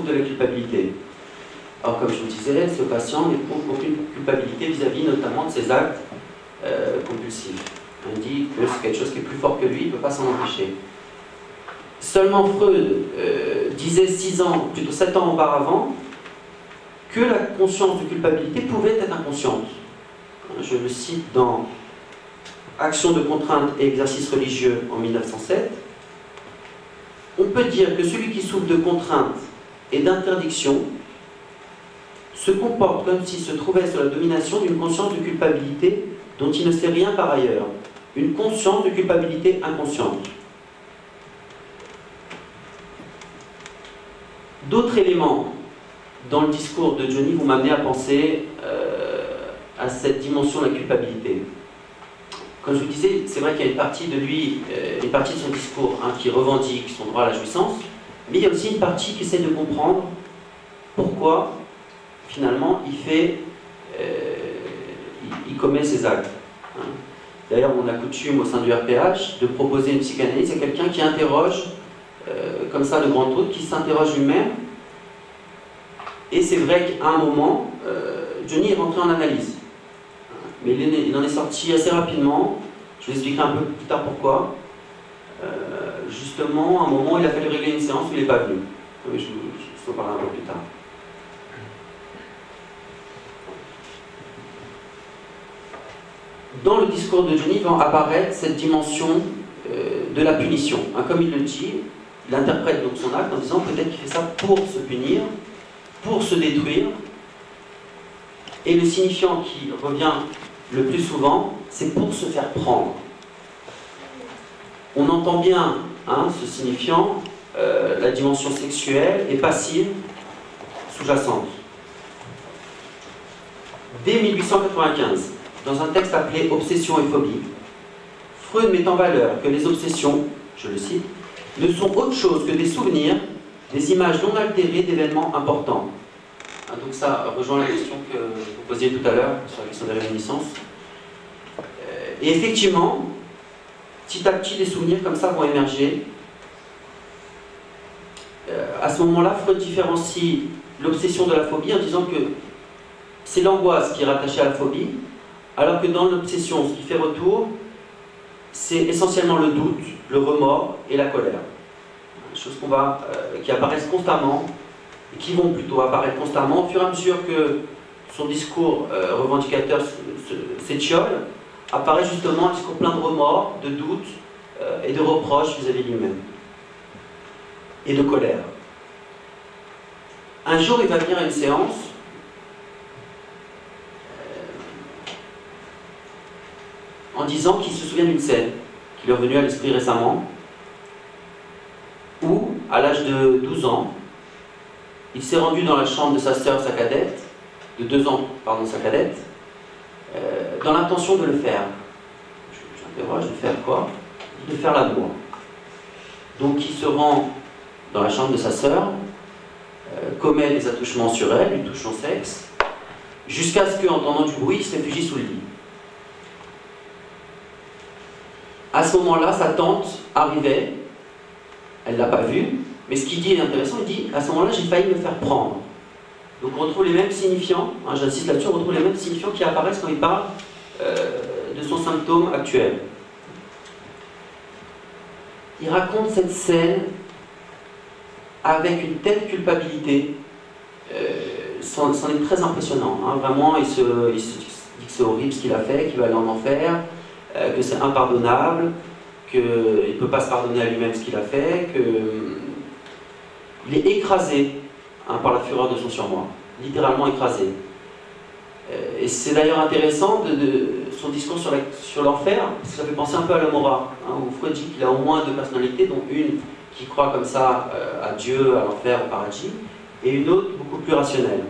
de la culpabilité. Alors comme je vous disais, ce patient n'éprouve aucune culpabilité vis-à-vis notamment de ses actes compulsifs. On dit que c'est quelque chose qui est plus fort que lui, il ne peut pas s'en empêcher. Seulement Freud disait 6 ans, plutôt 7 ans auparavant, que la conscience de culpabilité pouvait être inconsciente. Je le cite dans Action de contrainte et exercice religieux en 1907. On peut dire que celui qui souffre de contrainte et d'interdiction se comporte comme s'il se trouvait sous la domination d'une conscience de culpabilité dont il ne sait rien par ailleurs. Une conscience de culpabilité inconsciente. D'autres éléments dans le discours de Johnny vont m'amener à penser à cette dimension de la culpabilité. Comme je vous disais, c'est vrai qu'il y a une partie de lui, une partie de son discours qui revendique son droit à la jouissance, mais il y a aussi une partie qui essaie de comprendre pourquoi, finalement, il commet ces actes. D'ailleurs, on a coutume au sein du RPH de proposer une psychanalyse à quelqu'un qui interroge, comme ça, le grand doute, qui s'interroge lui-même. Et c'est vrai qu'à un moment, Johnny est rentré en analyse. Mais il en est sorti assez rapidement. Je vous expliquerai un peu plus tard pourquoi. Justement, à un moment, il a fallu régler une séance où il n'est pas venu. Oui, je vous en parlerai un peu plus tard. Dans le discours de Johnny va apparaître cette dimension de la punition. Comme il le dit, il interprète donc son acte en disant peut-être qu'il fait ça pour se punir, pour se détruire. Et le signifiant qui revient le plus souvent, c'est pour se faire prendre. On entend bien ce signifiant, la dimension sexuelle et passive sous-jacente. Dès 1895, dans un texte appelé Obsession et phobie, Freud met en valeur que les obsessions, je le cite, ne sont autre chose que des souvenirs, des images non altérées d'événements importants. Donc ça rejoint la question que vous posiez tout à l'heure sur la question des réminiscences. Et effectivement, petit à petit, des souvenirs comme ça vont émerger. À ce moment-là, Freud différencie l'obsession de la phobie en disant que c'est l'angoisse qui est rattachée à la phobie, alors que dans l'obsession, ce qui fait retour, c'est essentiellement le doute, le remords et la colère. Des choses qui apparaissent constamment, et qui vont plutôt apparaître constamment au fur et à mesure que son discours revendicateur s'étiole, apparaît justement un discours plein de remords, de doutes et de reproches vis-à-vis de lui-même. Et de colère. Un jour, il va venir à une séance en disant qu'il se souvient d'une scène qui lui est revenue à l'esprit récemment, où, à l'âge de 12 ans, il s'est rendu dans la chambre de sa sœur, sa cadette, de 2 ans, pardon, sa cadette, dans l'intention de le faire. J'interroge, de faire quoi? De faire l'amour. Donc il se rend dans la chambre de sa sœur, commet des attouchements sur elle, lui touche son sexe, jusqu'à ce qu'entendant du bruit, il se réfugie sous le lit. À ce moment-là, sa tante arrivait, elle ne l'a pas vu, mais ce qu'il dit est intéressant, il dit, à ce moment-là, j'ai failli me faire prendre. Donc on retrouve les mêmes signifiants, j'insiste là-dessus, on retrouve les mêmes signifiants qui apparaissent quand il parle de son symptôme actuel. Il raconte cette scène avec une telle culpabilité, c'en est très impressionnant. Vraiment, il se dit que c'est horrible ce qu'il a fait, qu'il va aller en enfer, que c'est impardonnable, qu'il ne peut pas se pardonner à lui-même ce qu'il a fait, qu'il est écrasé par la fureur de son surmoi, littéralement écrasé. Et c'est d'ailleurs intéressant son discours sur l'enfer, parce que ça fait penser un peu à l'Amora, où Freud dit qu'il a au moins 2 personnalités, dont une qui croit comme ça à Dieu, à l'enfer, au paradis, et une autre beaucoup plus rationnelle.